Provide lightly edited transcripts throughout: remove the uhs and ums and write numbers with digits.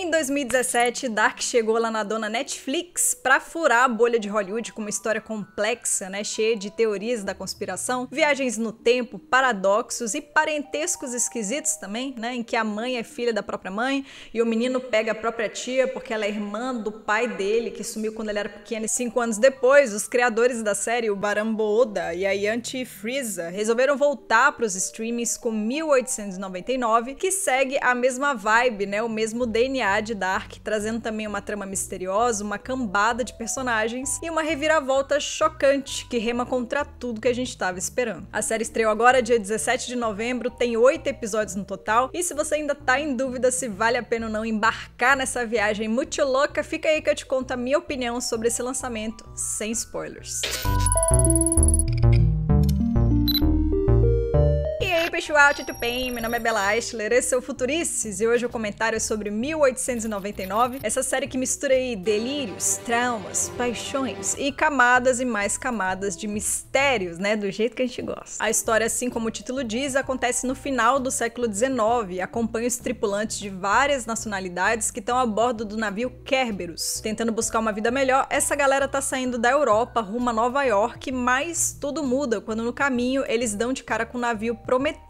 Em 2017, Dark chegou lá na dona Netflix pra furar a bolha de Hollywood com uma história complexa, né, cheia de teorias da conspiração, viagens no tempo, paradoxos e parentescos esquisitos também, né, em que a mãe é filha da própria mãe e o menino pega a própria tia porque ela é irmã do pai dele, que sumiu quando ele era pequeno, e 5 anos depois, os criadores da série, o Barambo Oda e a Yanti Frieza, resolveram voltar pros streamings com 1899, que segue a mesma vibe, né, o mesmo DNA de Dark, trazendo também uma trama misteriosa, uma cambada de personagens e uma reviravolta chocante que rema contra tudo que a gente estava esperando. A série estreou agora dia 17 de novembro, tem 8 episódios no total, e se você ainda tá em dúvida se vale a pena ou não embarcar nessa viagem muito louca, fica aí que eu te conto a minha opinião sobre esse lançamento, sem spoilers. Pessoal, tudo bem? Meu nome é Bela Eichler, esse é o Futurices e hoje o comentário é sobre 1899, essa série que mistura aí delírios, traumas, paixões e camadas e mais camadas de mistérios, né, do jeito que a gente gosta. A história, assim como o título diz, acontece no final do século XIX e acompanha os tripulantes de várias nacionalidades que estão a bordo do navio Kerberos. Tentando buscar uma vida melhor, essa galera tá saindo da Europa rumo a Nova York, mas tudo muda quando no caminho eles dão de cara com o navio Prometheus,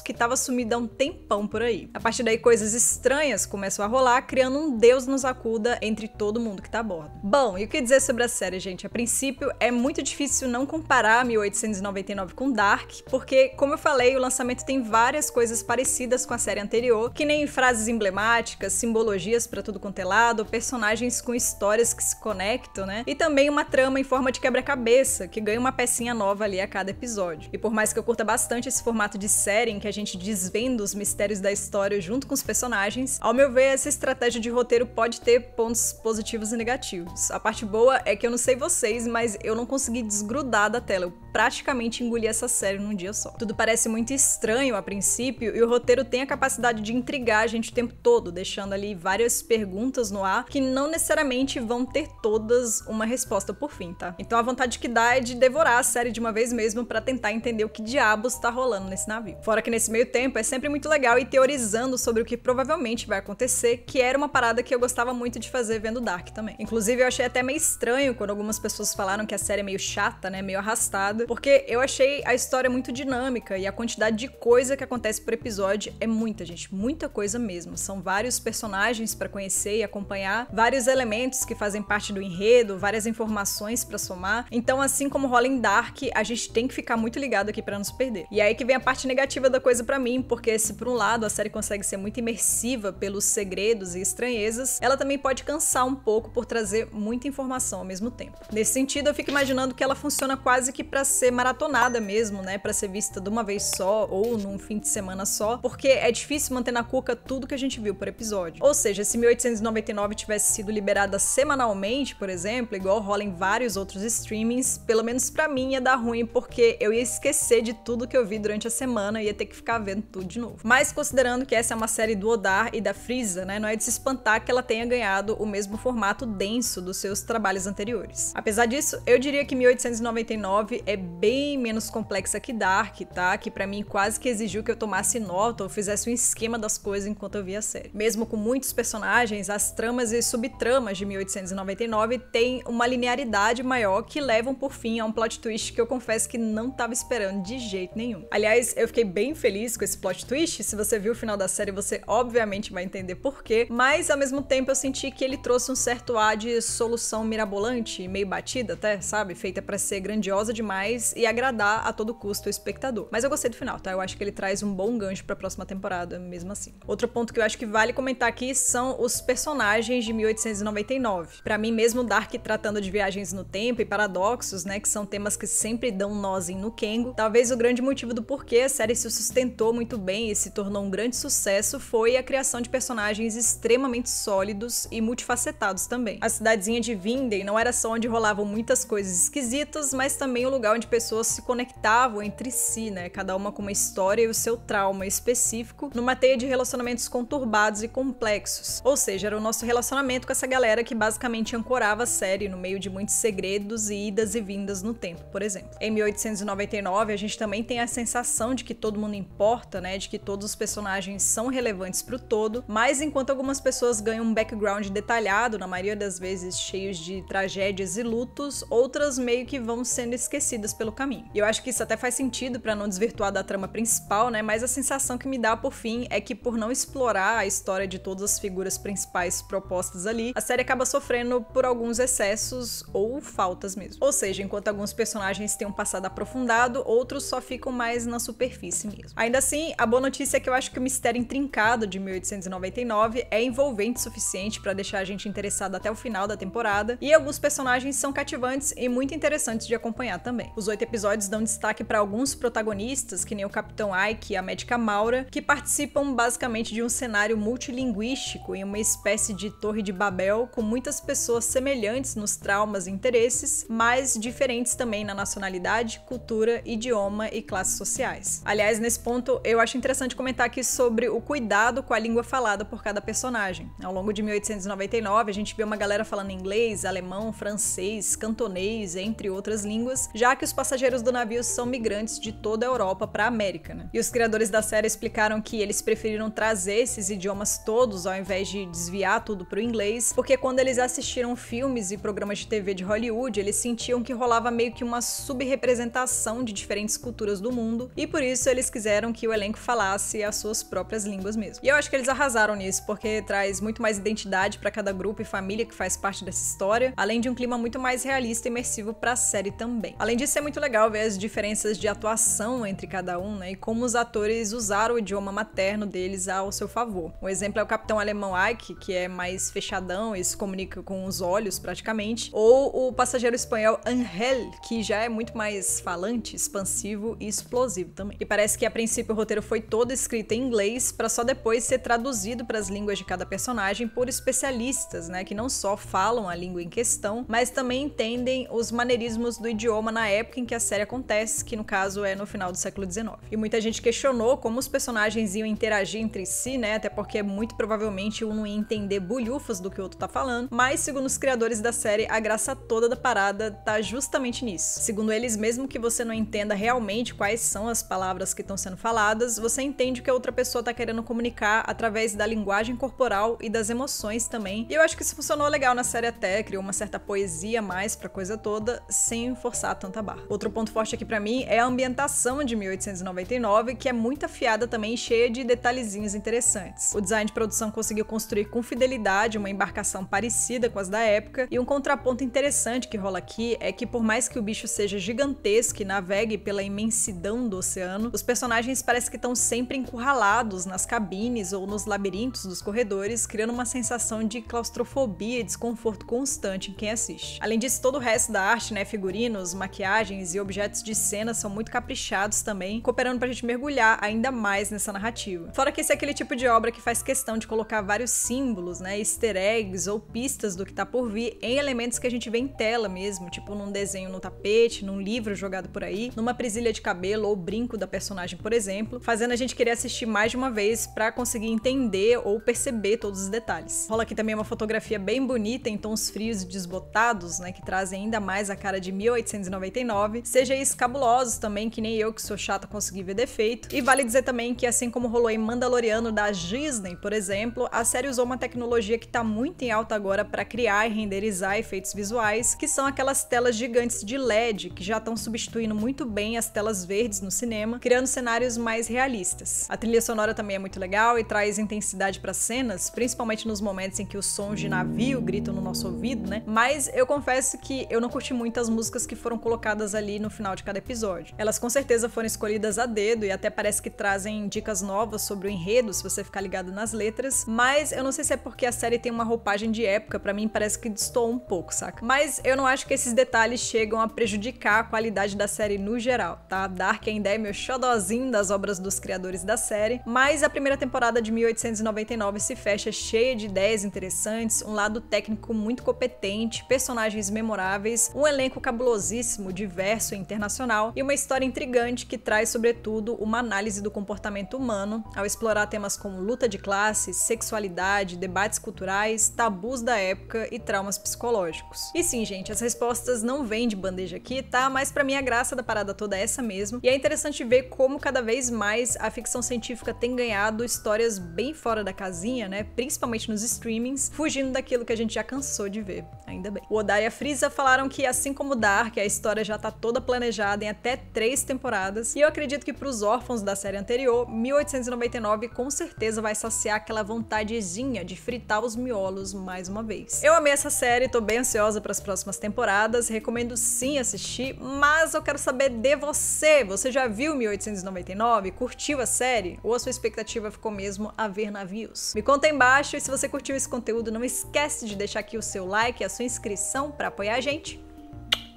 que estava sumido há um tempão por aí. A partir daí, coisas estranhas começam a rolar, criando um deus nos acuda entre todo mundo que tá a bordo. Bom, e o que dizer sobre a série, gente? A princípio, é muito difícil não comparar 1899 com Dark, porque, como eu falei, o lançamento tem várias coisas parecidas com a série anterior, que nem frases emblemáticas, simbologias pra tudo quanto é lado, personagens com histórias que se conectam, né? E também uma trama em forma de quebra-cabeça, que ganha uma pecinha nova ali a cada episódio. E por mais que eu curta bastante esse formato de série em que a gente desvenda os mistérios da história junto com os personagens, ao meu ver, essa estratégia de roteiro pode ter pontos positivos e negativos. A parte boa é que eu não sei vocês, mas eu não consegui desgrudar da tela, eu praticamente engoli essa série num dia só. Tudo parece muito estranho a princípio e o roteiro tem a capacidade de intrigar a gente o tempo todo, deixando ali várias perguntas no ar que não necessariamente vão ter todas uma resposta por fim, tá? Então a vontade que dá é de devorar a série de uma vez mesmo pra tentar entender o que diabos tá rolando nesse navio. Fora que nesse meio tempo é sempre muito legal ir teorizando sobre o que provavelmente vai acontecer, que era uma parada que eu gostava muito de fazer vendo Dark também. Inclusive eu achei até meio estranho quando algumas pessoas falaram que a série é meio chata, né, meio arrastada, porque eu achei a história muito dinâmica e a quantidade de coisa que acontece por episódio é muita, gente, muita coisa mesmo. São vários personagens pra conhecer e acompanhar, vários elementos que fazem parte do enredo, várias informações pra somar. Então, assim como rola em Dark, a gente tem que ficar muito ligado aqui pra não se perder. E aí que vem a parte negativa da coisa pra mim, porque se por um lado a série consegue ser muito imersiva pelos segredos e estranhezas, ela também pode cansar um pouco por trazer muita informação ao mesmo tempo. Nesse sentido, eu fico imaginando que ela funciona quase que pra ser maratonada mesmo, né, pra ser vista de uma vez só ou num fim de semana só, porque é difícil manter na cuca tudo que a gente viu por episódio. Ou seja, se 1899 tivesse sido liberada semanalmente, por exemplo, igual rola em vários outros streamings, pelo menos pra mim ia dar ruim, porque eu ia esquecer de tudo que eu vi durante a semana e ia ter que ficar vendo tudo de novo. Mas considerando que essa é uma série do Odar e da Frieza, né, não é de se espantar que ela tenha ganhado o mesmo formato denso dos seus trabalhos anteriores. Apesar disso, eu diria que 1899 é bem menos complexa que Dark, tá? Que pra mim quase que exigiu que eu tomasse nota ou fizesse um esquema das coisas enquanto eu via a série. Mesmo com muitos personagens, as tramas e subtramas de 1899 têm uma linearidade maior que levam por fim a um plot twist que eu confesso que não tava esperando de jeito nenhum. Aliás, eu fiquei bem feliz com esse plot twist. Se você viu o final da série, você obviamente vai entender por quê, mas ao mesmo tempo eu senti que ele trouxe um certo ar de solução mirabolante, meio batida até, sabe? Feita pra ser grandiosa demais e agradar a todo custo o espectador. Mas eu gostei do final, tá? Eu acho que ele traz um bom gancho pra próxima temporada, mesmo assim. Outro ponto que eu acho que vale comentar aqui são os personagens de 1899. Pra mim, mesmo Dark tratando de viagens no tempo e paradoxos, né, que são temas que sempre dão um nozinho no Kengo, talvez o grande motivo do porquê a série se sustentou muito bem e se tornou um grande sucesso foi a criação de personagens extremamente sólidos e multifacetados também. A cidadezinha de Vinden não era só onde rolavam muitas coisas esquisitas, mas também o lugar onde pessoas se conectavam entre si, né? Cada uma com uma história e o seu trauma específico, numa teia de relacionamentos conturbados e complexos. Ou seja, era o nosso relacionamento com essa galera que basicamente ancorava a série no meio de muitos segredos e idas e vindas no tempo, por exemplo. Em 1899, a gente também tem a sensação de que todo mundo importa, né? De que todos os personagens são relevantes pro todo, mas enquanto algumas pessoas ganham um background detalhado, na maioria das vezes cheios de tragédias e lutos, outras meio que vão sendo esquecidas pelo caminho. E eu acho que isso até faz sentido pra não desvirtuar da trama principal, né? Mas a sensação que me dá por fim é que por não explorar a história de todas as figuras principais propostas ali, a série acaba sofrendo por alguns excessos ou faltas mesmo. Ou seja, enquanto alguns personagens têm um passado aprofundado, outros só ficam mais na superfície mesmo. Ainda assim, a boa notícia é que eu acho que o mistério intrincado de 1899 é envolvente o suficiente pra deixar a gente interessado até o final da temporada, e alguns personagens são cativantes e muito interessantes de acompanhar também. Os 8 episódios dão destaque para alguns protagonistas, que nem o Capitão Ike e a médica Maura, que participam basicamente de um cenário multilinguístico em uma espécie de Torre de Babel, com muitas pessoas semelhantes nos traumas e interesses, mas diferentes também na nacionalidade, cultura, idioma e classes sociais. Aliás, nesse ponto, eu acho interessante comentar aqui sobre o cuidado com a língua falada por cada personagem. Ao longo de 1899, a gente vê uma galera falando inglês, alemão, francês, cantonês, entre outras línguas, já que os passageiros do navio são migrantes de toda a Europa para a América, né? E os criadores da série explicaram que eles preferiram trazer esses idiomas todos ao invés de desviar tudo pro inglês, porque quando eles assistiram filmes e programas de TV de Hollywood, eles sentiam que rolava meio que uma subrepresentação de diferentes culturas do mundo, e por isso eles quiseram que o elenco falasse as suas próprias línguas mesmo. E eu acho que eles arrasaram nisso, porque traz muito mais identidade para cada grupo e família que faz parte dessa história, além de um clima muito mais realista e imersivo para a série também. Além disso, é muito legal ver as diferenças de atuação entre cada um, né, e como os atores usaram o idioma materno deles ao seu favor. Um exemplo é o capitão alemão Ike, que é mais fechadão e se comunica com os olhos praticamente, ou o passageiro espanhol Angel, que já é muito mais falante, expansivo e explosivo também. E parece que a princípio o roteiro foi todo escrito em inglês para só depois ser traduzido para as línguas de cada personagem por especialistas, né, que não só falam a língua em questão, mas também entendem os maneirismos do idioma na época em que a série acontece, que no caso é no final do século XIX. E muita gente questionou como os personagens iam interagir entre si, né, até porque muito provavelmente um não ia entender bulhufas do que o outro tá falando, mas segundo os criadores da série, a graça toda da parada tá justamente nisso. Segundo eles, mesmo que você não entenda realmente quais são as palavras que estão sendo faladas, você entende o que a outra pessoa tá querendo comunicar através da linguagem corporal e das emoções também. E eu acho que isso funcionou legal na série até, criou uma certa poesia a mais pra coisa toda, sem forçar tanta barra. Outro ponto forte aqui pra mim é a ambientação de 1899, que é muito afiada também e cheia de detalhezinhos interessantes. O design de produção conseguiu construir com fidelidade uma embarcação parecida com as da época, e um contraponto interessante que rola aqui é que por mais que o bicho seja gigantesco e navegue pela imensidão do oceano, os personagens parecem que estão sempre encurralados nas cabines ou nos labirintos dos corredores, criando uma sensação de claustrofobia e desconforto constante em quem assiste. Além disso, todo o resto da arte, né, figurinos, maquiagens e objetos de cena são muito caprichados também, cooperando pra gente mergulhar ainda mais nessa narrativa. Fora que esse é aquele tipo de obra que faz questão de colocar vários símbolos, né, easter eggs ou pistas do que tá por vir em elementos que a gente vê em tela mesmo, tipo num desenho no tapete, num livro jogado por aí, numa presilha de cabelo ou brinco da personagem, por exemplo, fazendo a gente querer assistir mais de uma vez pra conseguir entender ou perceber todos os detalhes. Rola aqui também uma fotografia bem bonita em tons frios e desbotados, né, que trazem ainda mais a cara de 1899, CGIs cabulosos também, que nem eu que sou chata consegui ver defeito, e vale dizer também que assim como rolou em Mandaloriano da Disney, por exemplo, a série usou uma tecnologia que tá muito em alta agora para criar e renderizar efeitos visuais, que são aquelas telas gigantes de LED que já estão substituindo muito bem as telas verdes no cinema, criando cenários mais realistas. A trilha sonora também é muito legal e traz intensidade para cenas, principalmente nos momentos em que os sons de navio gritam no nosso ouvido, né? Mas eu confesso que eu não curti muito as músicas que foram colocadas ali no final de cada episódio. Elas com certeza foram escolhidas a dedo e até parece que trazem dicas novas sobre o enredo, se você ficar ligado nas letras, mas eu não sei se é porque a série tem uma roupagem de época, pra mim parece que destoa um pouco, saca? Mas eu não acho que esses detalhes chegam a prejudicar a qualidade da série no geral, tá? Dark ainda é meu xodozinho das obras dos criadores da série, mas a primeira temporada de 1899 se fecha cheia de ideias interessantes, um lado técnico muito competente, personagens memoráveis, um elenco cabulosíssimo de diverso e internacional, e uma história intrigante que traz, sobretudo, uma análise do comportamento humano ao explorar temas como luta de classes, sexualidade, debates culturais, tabus da época e traumas psicológicos. E sim, gente, as respostas não vêm de bandeja aqui, tá? Mas pra mim a graça da parada toda é essa mesmo, e é interessante ver como cada vez mais a ficção científica tem ganhado histórias bem fora da casinha, né? Principalmente nos streamings, fugindo daquilo que a gente já cansou de ver, ainda bem. O Oda e a Frieza falaram que, assim como Dark, a história já tá toda planejada em até 3 temporadas, e eu acredito que pros órfãos da série anterior, 1899 com certeza vai saciar aquela vontadezinha de fritar os miolos mais uma vez. Eu amei essa série, tô bem ansiosa para as próximas temporadas, recomendo sim assistir, mas eu quero saber de você. Você já viu 1899? Curtiu a série? Ou a sua expectativa ficou mesmo a ver navios? Me conta aí embaixo, e se você curtiu esse conteúdo, não esquece de deixar aqui o seu like e a sua inscrição para apoiar a gente.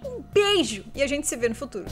Um beijo e a gente se vê no futuro.